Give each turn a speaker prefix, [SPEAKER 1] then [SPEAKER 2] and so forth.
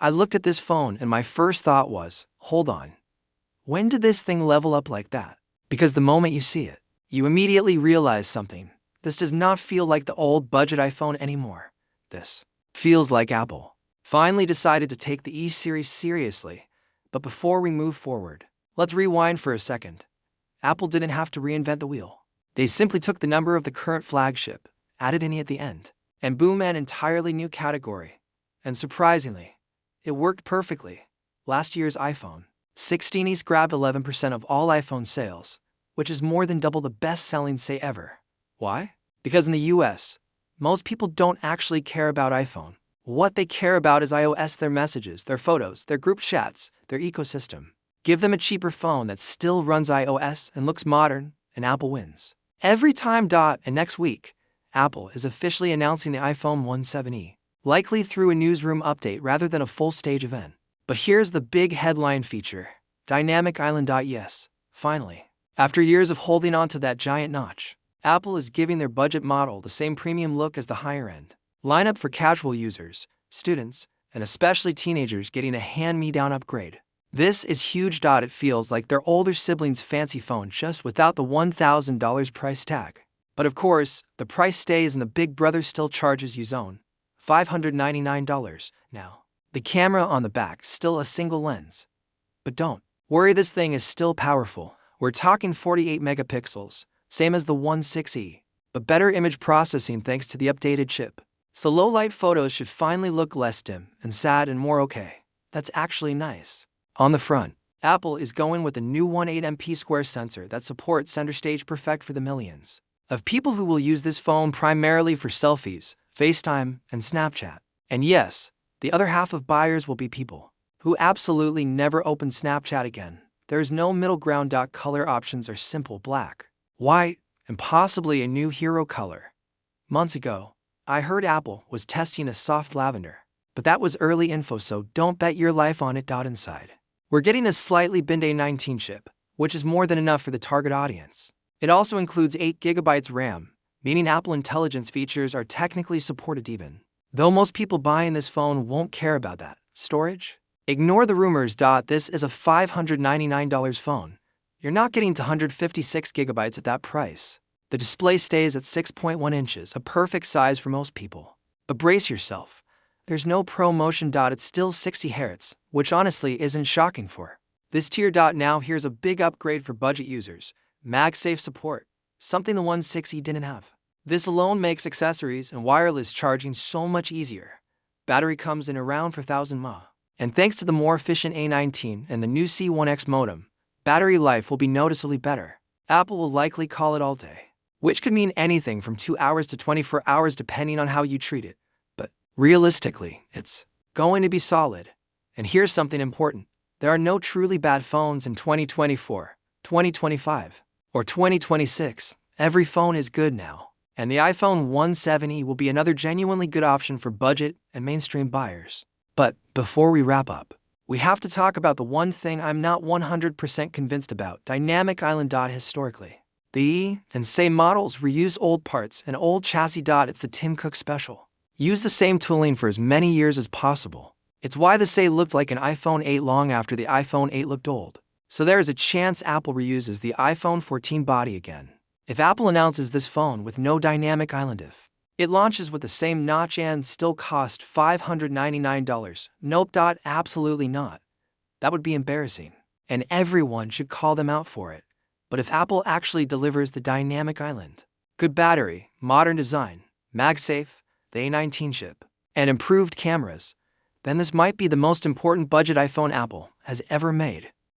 [SPEAKER 1] I looked at this phone and my first thought was, hold on. When did this thing level up like that? Because the moment you see it, you immediately realize something. This does not feel like the old budget iPhone anymore. This feels like Apple finally decided to take the E series seriously. But before we move forward, let's rewind for a second. Apple didn't have to reinvent the wheel. They simply took the number of the current flagship, added an E at the end, and boom, an entirely new category. And surprisingly, it worked perfectly. Last year's iPhone 16s grabbed 11% of all iPhone sales, which is more than double the best-selling say ever. Why? Because in the US, most people don't actually care about iPhone. What they care about is iOS, their messages, their photos, their group chats, their ecosystem. Give them a cheaper phone that still runs iOS and looks modern, and Apple wins. Every time. And next week, Apple is officially announcing the iPhone 17e, likely through a newsroom update rather than a full stage event. But here's the big headline feature: Dynamic Island. Yes, finally. After years of holding on to that giant notch, Apple is giving their budget model the same premium look as the higher-end lineup for casual users, students, and especially teenagers getting a hand-me-down upgrade. This is huge. It feels like their older siblings' fancy phone just without the $1,000 price tag. But of course, the price stays and the big brother still charges you zone $599 now. The camera on the back still a single lens. But don't worry, this thing is still powerful. We're talking 48 megapixels, same as the 16e, but better image processing thanks to the updated chip. So low-light photos should finally look less dim and sad and more okay. That's actually nice. On the front, Apple is going with a new 18MP square sensor that supports center stage, perfect for the millions of people who will use this phone primarily for selfies, FaceTime, and Snapchat. And yes, the other half of buyers will be people who absolutely never open Snapchat again. There is no middle ground. Color options are simple: black, white, and possibly a new hero color. Months ago, I heard Apple was testing a soft lavender, but that was early info, so don't bet your life on it. Inside, we're getting a slightly binned A19 chip, which is more than enough for the target audience. It also includes 8GB RAM, meaning Apple Intelligence features are technically supported even though most people buying this phone won't care about that. Storage? Ignore the rumors. This is a $599 phone. You're not getting to 156GB at that price. The display stays at 6.1 inches, a perfect size for most people. But brace yourself. There's no Pro Motion. It's still 60 Hz, which honestly isn't shocking for this tier. Now here's a big upgrade for budget users: MagSafe support, something the 16e didn't have. This alone makes accessories and wireless charging so much easier. Battery comes in around 4,000 mAh. And thanks to the more efficient A19 and the new C1X modem, battery life will be noticeably better. Apple will likely call it all day, which could mean anything from 2 hours to 24 hours depending on how you treat it. But realistically, it's going to be solid. And here's something important: there are no truly bad phones in 2024, 2025, or 2026. Every phone is good now. And the iPhone 17e will be another genuinely good option for budget and mainstream buyers. But before we wrap up, we have to talk about the one thing I'm not 100% convinced about: Dynamic Island. Historically, the E and SE models reuse old parts and old chassis. It's the Tim Cook special. Use the same tooling for as many years as possible. It's why the SE looked like an iPhone 8 long after the iPhone 8 looked old. So there is a chance Apple reuses the iPhone 14 body again. If Apple announces this phone with no Dynamic Island, if it launches with the same notch and still cost $599, nope. Absolutely not. That would be embarrassing, and everyone should call them out for it. But if Apple actually delivers the Dynamic Island, good battery, modern design, MagSafe, the A19 chip, and improved cameras, then this might be the most important budget iPhone Apple has ever made.